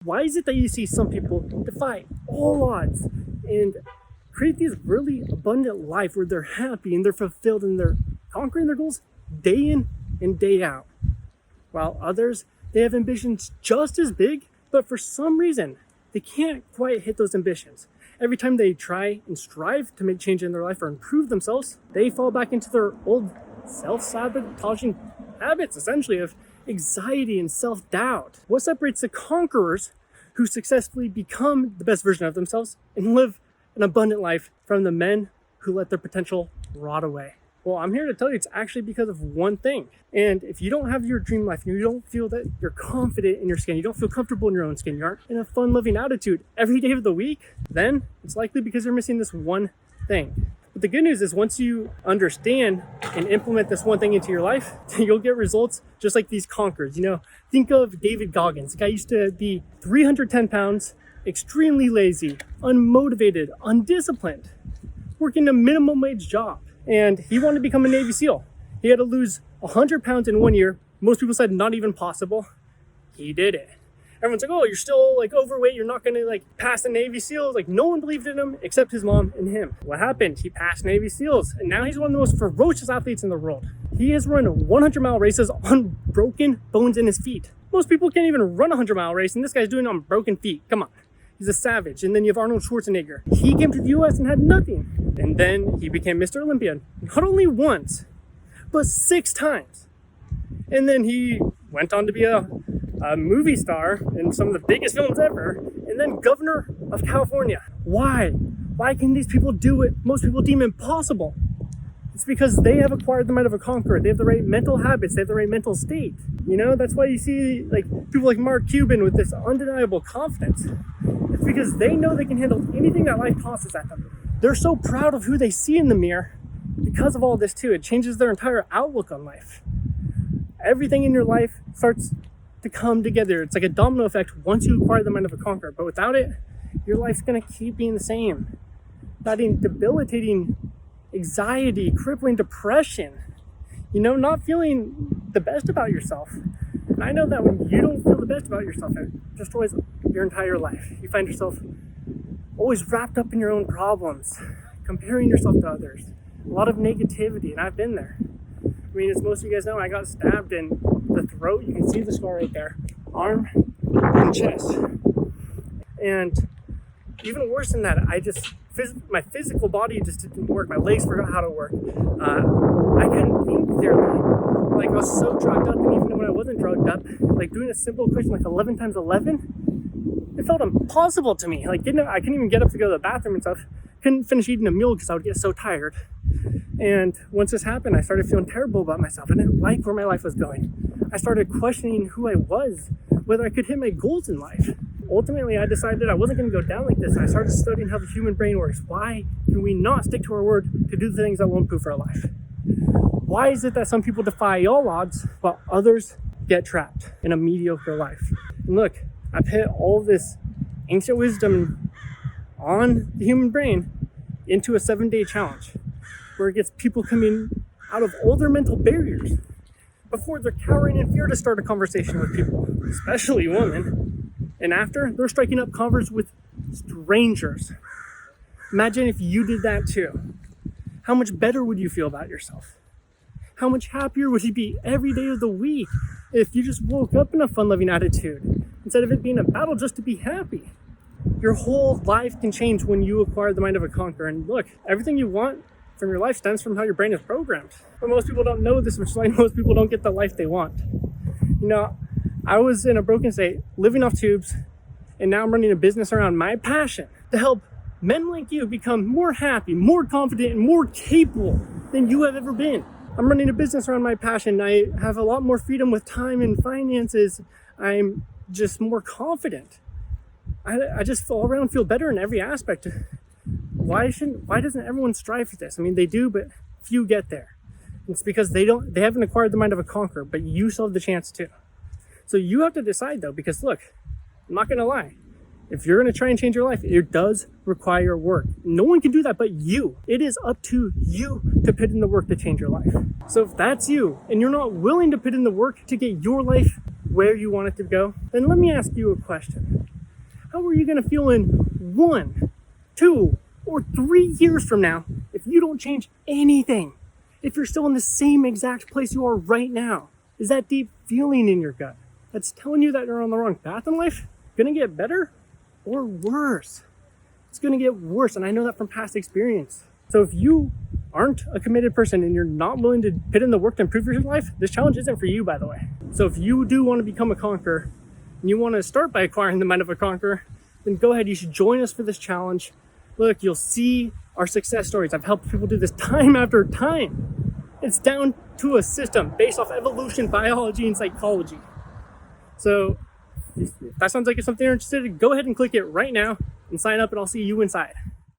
Why is it that you see some people defy all odds and create these really abundant life where they're happy and they're fulfilled and they're conquering their goals day in and day out, while others, they have ambitions just as big, but for some reason they can't quite hit those ambitions. Every time they try and strive to make change in their life or improve themselves, they fall back into their old self-sabotaging habits, essentially, of anxiety and self-doubt. What separates the conquerors who successfully become the best version of themselves and live an abundant life from the men who let their potential rot away? Well, I'm here to tell you it's actually because of one thing. And if you don't have your dream life, and you don't feel that you're confident in your skin, you don't feel comfortable in your own skin, you aren't in a fun living attitude every day of the week, then it's likely because you're missing this one thing. But the good news is once you understand and implement this one thing into your life, you'll get results just like these conquerors. Think of David Goggins. The guy used to be 310 pounds, extremely lazy, unmotivated, undisciplined, working a minimum wage job. And he wanted to become a Navy SEAL. He had to lose 100 pounds in 1 year. Most people said not even possible. He did it. Everyone's like, oh, you're still overweight. You're not going to pass the Navy SEALs. No one believed in him except his mom and him. What happened? He passed Navy SEALs. And now he's one of the most ferocious athletes in the world. He has run 100-mile races on broken bones in his feet. Most people can't even run a 100-mile race. And this guy's doing it on broken feet. Come on. He's a savage. And then you have Arnold Schwarzenegger. He came to the US and had nothing. And then he became Mr. Olympia. Not only once, but 6 times. And then he went on to be a movie star in some of the biggest films ever. And then governor of California. Why? Why can these people do what most people deem impossible? It's because they have acquired the mind of a conqueror. They have the right mental habits. They have the right mental state. That's why you see people like Mark Cuban with this undeniable confidence. It's because they know they can handle anything that life tosses at them. They're so proud of who they see in the mirror because of all this too. It changes their entire outlook on life. Everything in your life starts to come together. It's like a domino effect once you acquire the mind of a conqueror. But without it, your life's going to keep being the same. Debilitating anxiety, crippling depression, not feeling the best about yourself. And I know that when you don't feel the best about yourself, it destroys your entire life. You find yourself always wrapped up in your own problems, comparing yourself to others, a lot of negativity, and I've been there. As most of you guys know, I got stabbed in the throat. You can see the scar right there, arm and chest. And even worse than that, my physical body just didn't work. My legs forgot how to work. I couldn't think clearly. I was so drugged up, and even when I wasn't drugged up, doing a simple equation 11 times 11, it felt impossible to me. I couldn't even get up to go to the bathroom and stuff. Couldn't finish eating a meal because I would get so tired. And once this happened, I started feeling terrible about myself. I didn't like where my life was going. I started questioning who I was, whether I could hit my goals in life. Ultimately, I decided I wasn't going to go down like this. I started studying how the human brain works. Why can we not stick to our word to do the things that will improve our life? Why is it that some people defy all odds while others get trapped in a mediocre life? And look, I've hit all this ancient wisdom on the human brain into a 7-day challenge where it gets people coming out of all their mental barriers before they're cowering in fear to start a conversation with people, especially women. And after, they're striking up converse with strangers. Imagine if you did that too. How much better would you feel about yourself? How much happier would you be every day of the week if you just woke up in a fun-loving attitude instead of it being a battle just to be happy? Your whole life can change when you acquire the mind of a conqueror. And look, everything you want from your life stems from how your brain is programmed. But most people don't know this, which is why most people don't get the life they want. I was in a broken state, living off tubes, and now I'm running a business around my passion to help men like you become more happy, more confident, and more capable than you have ever been. I'm running a business around my passion. I have a lot more freedom with time and finances. I'm just more confident. I just all around feel better in every aspect. Why doesn't everyone strive for this? They do, but few get there. It's because they haven't acquired the mind of a conqueror, but you still have the chance to. So you have to decide though, because look, I'm not gonna lie. If you're gonna try and change your life, it does require work. No one can do that but you. It is up to you to put in the work to change your life. So if that's you, and you're not willing to put in the work to get your life where you want it to go, then let me ask you a question. How are you going to feel in 1, 2, or 3 years from now if you don't change anything? If you're still in the same exact place you are right now? Is that deep feeling in your gut that's telling you that you're on the wrong path in life going to get better or worse? It's going to get worse, and I know that from past experience. So if you aren't a committed person and you're not willing to put in the work to improve your life, this challenge isn't for you, by the way. So if you do want to become a conqueror and you want to start by acquiring the mind of a conqueror, then go ahead, you should join us for this challenge. Look, you'll see our success stories. I've helped people do this time after time. It's down to a system based off evolution, biology, and psychology. So if that sounds like it's something you're interested in, go ahead and click it right now and sign up, and I'll see you inside.